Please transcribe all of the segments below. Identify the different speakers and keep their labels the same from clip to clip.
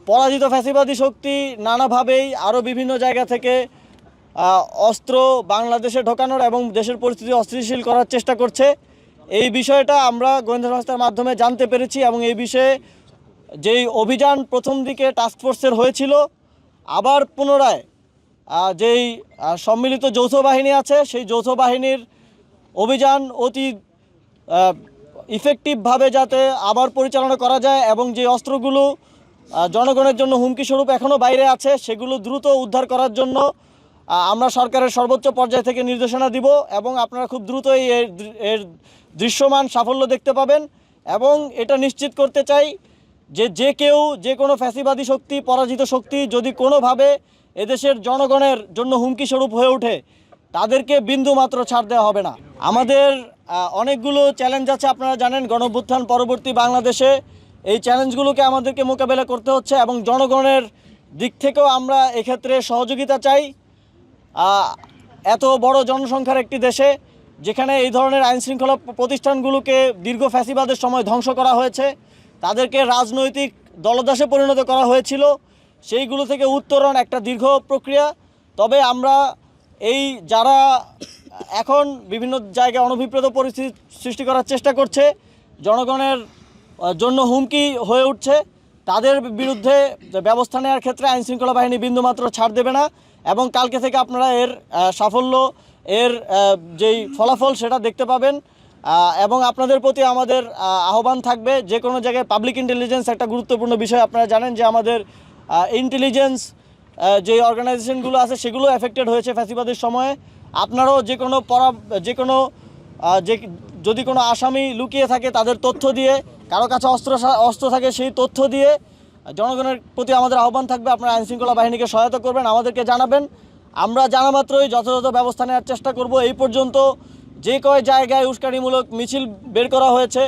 Speaker 1: পরাজিত ফ্যাসিবাদী শক্তি নানাভাবেই আরও বিভিন্ন জায়গা থেকে অস্ত্র বাংলাদেশে ঢোকানোর এবং দেশের পরিস্থিতি অস্থিতিশীল করার চেষ্টা করছে। এই বিষয়টা আমরা গোয়েন্দা সংস্থার মাধ্যমে জানতে পেরেছি এবং এই বিষয়ে যেই অভিযান প্রথম দিকে টাস্কফোর্সের হয়েছিল, আবার পুনরায় যেই সম্মিলিত যৌথ বাহিনী আছে সেই যৌথ বাহিনীর অভিযান অতি ইফেক্টিভভাবে যাতে আবার পরিচালনা করা যায় এবং যে অস্ত্রগুলো জনগণের জন্য হুমকিস্বরূপ এখনও বাইরে আছে সেগুলো দ্রুত উদ্ধার করার জন্য আমরা সরকারের সর্বোচ্চ পর্যায় থেকে নির্দেশনা দিব এবং আপনারা খুব দ্রুতই এর দৃশ্যমান সাফল্য দেখতে পাবেন। এবং এটা নিশ্চিত করতে চাই যে কেউ যে কোনো ফ্যাসিবাদী শক্তি পরাজিত শক্তি যদি কোনোভাবে এদেশের জনগণের জন্য হুমকিস্বরূপ হয়ে ওঠে তাদেরকে বিন্দুমাত্র ছাড় দেওয়া হবে না। আমাদের অনেকগুলো চ্যালেঞ্জ আছে, আপনারা জানেন গণঅভ্যুত্থান পরবর্তী বাংলাদেশে এই চ্যালেঞ্জগুলোকে আমাদেরকে মোকাবেলা করতে হচ্ছে এবং জনগণের দিক থেকেও আমরা এক্ষেত্রে সহযোগিতা চাই। এত বড় জনসংখ্যার একটি দেশে যেখানে এই ধরনের আইনশৃঙ্খলা প্রতিষ্ঠানগুলোকে দীর্ঘ ফ্যাসিবাদের সময় ধ্বংস করা হয়েছে, তাদেরকে রাজনৈতিক দলদাসে পরিণত করা হয়েছিল, সেইগুলো থেকে উত্তরণ একটা দীর্ঘ প্রক্রিয়া। তবে আমরা এই যারা এখন বিভিন্ন জায়গায় অনভিপ্রেত পরিস্থিতি সৃষ্টি করার চেষ্টা করছে, জনগণের জন্য হুমকি হয়ে উঠছে, তাদের বিরুদ্ধে ব্যবস্থা নেওয়ার ক্ষেত্রে আইনশৃঙ্খলা বাহিনী বিন্দুমাত্র ছাড় দেবে না এবং কালকে থেকে আপনারা এর সাফল্য এর যেই ফলাফল সেটা দেখতে পাবেন। এবং আপনাদের প্রতি আমাদের আহ্বান থাকবে, যে কোনো জায়গায় পাবলিক ইন্টেলিজেন্স একটা গুরুত্বপূর্ণ বিষয়। আপনারা জানেন যে আমাদের ইন্টেলিজেন্স যে অর্গানাইজেশনগুলো আছে সেগুলো এফেক্টেড হয়েছে ফ্যাসিবাদের সময়ে। আপনারাও যদি কোনো আসামি লুকিয়ে থাকে তাদের তথ্য দিয়ে, কারো কাছে অস্ত্র থাকে সেই তথ্য দিয়ে জনগণের প্রতি আমাদের আহ্বান থাকবে, আপনারা আইনশৃঙ্খলা বাহিনীকে সহায়তা করবেন, আমাদেরকে জানাবেন। আমরা জানা মাত্রই যথাযথ ব্যবস্থা নেওয়ার চেষ্টা করব। এই পর্যন্ত যে কয় জায়গায় উস্কানিমূলক মিছিল বের করা হয়েছে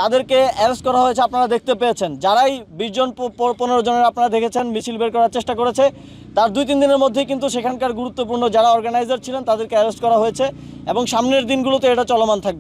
Speaker 1: তাদেরকে অ্যারেস্ট করা হয়েছে, আপনারা দেখতে পেয়েছেন। যারাই 20 জন 15 জনের আপনারা দেখেছেন মিছিল বের করার চেষ্টা করেছে, তার 2-3 দিনের মধ্যেই কিন্তু সেখানকার গুরুত্বপূর্ণ যারা অর্গানাইজার ছিলেন তাদেরকে অ্যারেস্ট করা হয়েছে এবং সামনের দিনগুলোতে এটা চলমান থাকবে।